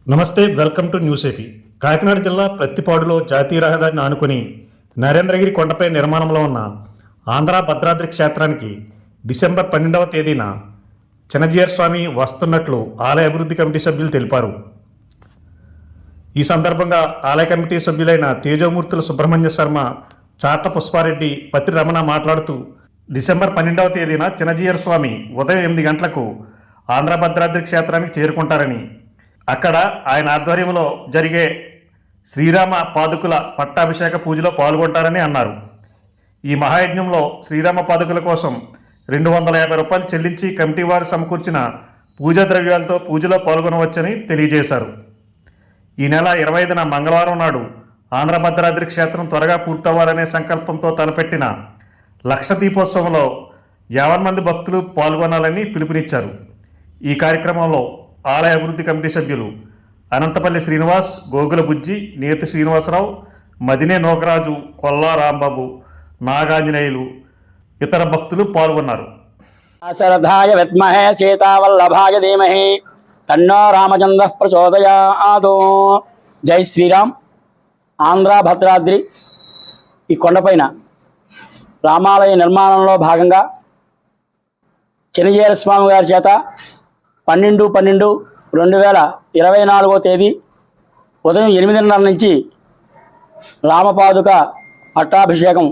నమస్తే, welcome to news AP. Kakinada జిల్లా ప్రత్తిపాడులో జాతీయ రహదారిని ఆనుకుని నరేంద్రగిరి కొండపై నిర్మాణంలో ఉన్న ఆంధ్ర భద్రాద్రి క్షేత్రానికి డిసెంబర్ 12వ తేదీన చినజీయర్ స్వామి వస్తున్నట్లు ఆలయ అభివృద్ధి కమిటీ సభ్యులు తెలిపారు. ఈ సందర్భంగా ఆలయ కమిటీ సభ్యులైన తేజోమూర్తుల సుబ్రహ్మణ్య శర్మ, చాట్ల పుష్పారెడ్డి, పత్రి రమణ మాట్లాడుతూ డిసెంబర్ 12వ తేదీన చినజీయర్ స్వామి ఉదయం 8 గంటలకు ఆంధ్ర భద్రాద్రి క్షేత్రానికి చేరుకుంటారని, అక్కడ ఆయన ఆధ్వర్యంలో జరిగే శ్రీరామ పాదుకుల పట్టాభిషేక పూజలో పాల్గొంటారని అన్నారు. ఈ మహాయజ్ఞంలో శ్రీరామ పాదుకుల కోసం 250 రూపాయలు చెల్లించి కమిటీ వారు సమకూర్చిన పూజా ద్రవ్యాలతో పూజలో పాల్గొనవచ్చని తెలియజేశారు. ఈ నెల 25న మంగళవారం నాడు ఆంధ్ర భద్రాద్రి క్షేత్రం త్వరగా పూర్తవ్వాలనే సంకల్పంతో తలపెట్టిన లక్ష దీపోత్సవంలో 50 మంది భక్తులు పాల్గొనాలని పిలుపునిచ్చారు. ఈ కార్యక్రమంలో ఆలయ అభివృద్ధి కమిటీ సభ్యులు అనంతపల్లి శ్రీనివాస్, గోగుల బుజ్జి, నేతి శ్రీనివాసరావు, మదినే నోకరాజు, కొల్లా రాంబాబు, నాగాంజనేయులు, ఇతర భక్తులు పాల్గొన్నారు. శరధాయ విద్మహే సీతావల్లభాయ ధీమహి తన్నో రామచంద్రః ప్రచోదయాత్. జై శ్రీరామ్. ఆంధ్ర భద్రాద్రి ఈ కొండపైన రామాలయ నిర్మాణంలో భాగంగా చినజీయర్ స్వామి గారి చేత 12/12/2024 తేదీ ఉదయం 8:30 నుంచి రామపాదుక పట్టాభిషేకం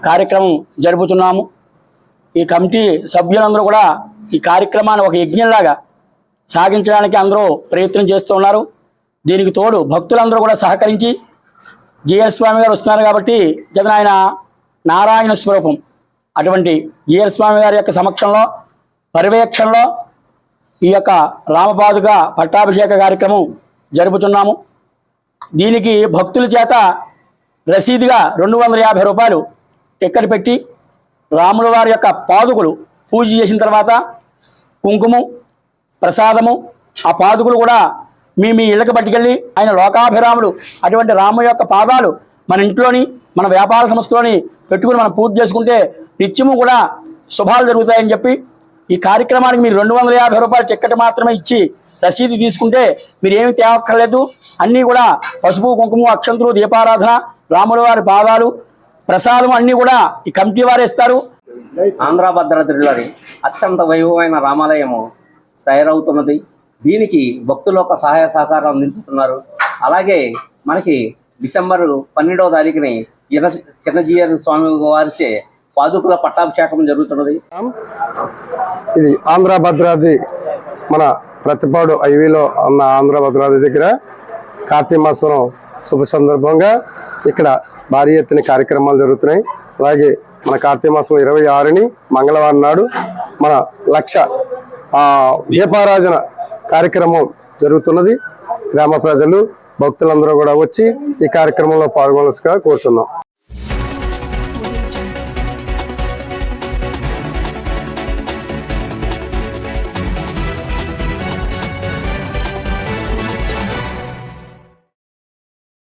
కార్యక్రమం జరుపుతున్నాము. ఈ కమిటీ సభ్యులందరూ కూడా ఈ కార్యక్రమాన్ని ఒక యజ్ఞంలాగా సాగించడానికి అందరూ ప్రయత్నం చేస్తున్నారు. దీనికి తోడు భక్తులందరూ కూడా సహకరించి, జీయర్ స్వామి గారు వస్తున్నారు కాబట్టి జగన్ ఆయన నారాయణ స్వరూపం, అటువంటి జీయర్ స్వామి గారి యొక్క సమక్షంలో పర్యవేక్షణలో ఈ యొక్క రామపాదుక పట్టాభిషేక కార్యక్రమం జరుపుతున్నాము. దీనికి భక్తుల చేత రసీదుగా 250 రూపాయలు టిక్కెట్ పెట్టి రాముల వారి యొక్క పాదుకులు పూజ చేసిన తర్వాత కుంకుమ ప్రసాదము, ఆ పాదుకులు కూడా మీ ఇళ్ళకి పట్టుకెళ్ళి ఆయన లోకాభిరాముడు అటువంటి రాము యొక్క పాదాలు మన ఇంట్లోని, మన వ్యాపార సంస్థలోని పెట్టుకుని మనం పూజ చేసుకుంటే నిత్యము కూడా శుభాలు జరుగుతాయని చెప్పి ఈ కార్యక్రమానికి మీరు 250 రూపాయల టిక్కెట్ మాత్రమే ఇచ్చి రసీదు తీసుకుంటే మీరు ఏమి తేవక్కర్లేదు. అన్నీ కూడా పసుపు, కుంకుమ, అక్షంతులు, దీపారాధన, రాముల వారి పాదాలు, ప్రసాదం అన్నీ కూడా ఈ కమిటీ వారు ఇస్తారు. ఆంధ్ర భద్రాద్రిలోని అత్యంత వైభవమైన రామాలయము తయారవుతున్నది. దీనికి భక్తులు ఒక సహాయ సహకారం అందించుతున్నారు. అలాగే మనకి డిసెంబర్ 12వ తారీఖుని చినజీయర్ స్వామి వారిచే పాదుకుల పట్టాభిషేకం జరుగుతున్నది. ఇది ఆంధ్ర భద్రాద్రి మన ప్రతిపాడు హైవేలో ఉన్న ఆంధ్ర భద్రాద్రి దగ్గర కార్తీక మాసం శుభ సందర్భంగా ఇక్కడ భారీ ఎత్తున కార్యక్రమాలు జరుగుతున్నాయి. అలాగే మన కార్తీక మాసం 26ని మంగళవారం నాడు మన లక్ష దీపారాధన కార్యక్రమం జరుగుతున్నది. గ్రామ ప్రజలు, భక్తులందరూ కూడా వచ్చి ఈ కార్యక్రమంలో పాల్గొనవలసిగా కోరుచున్నాం.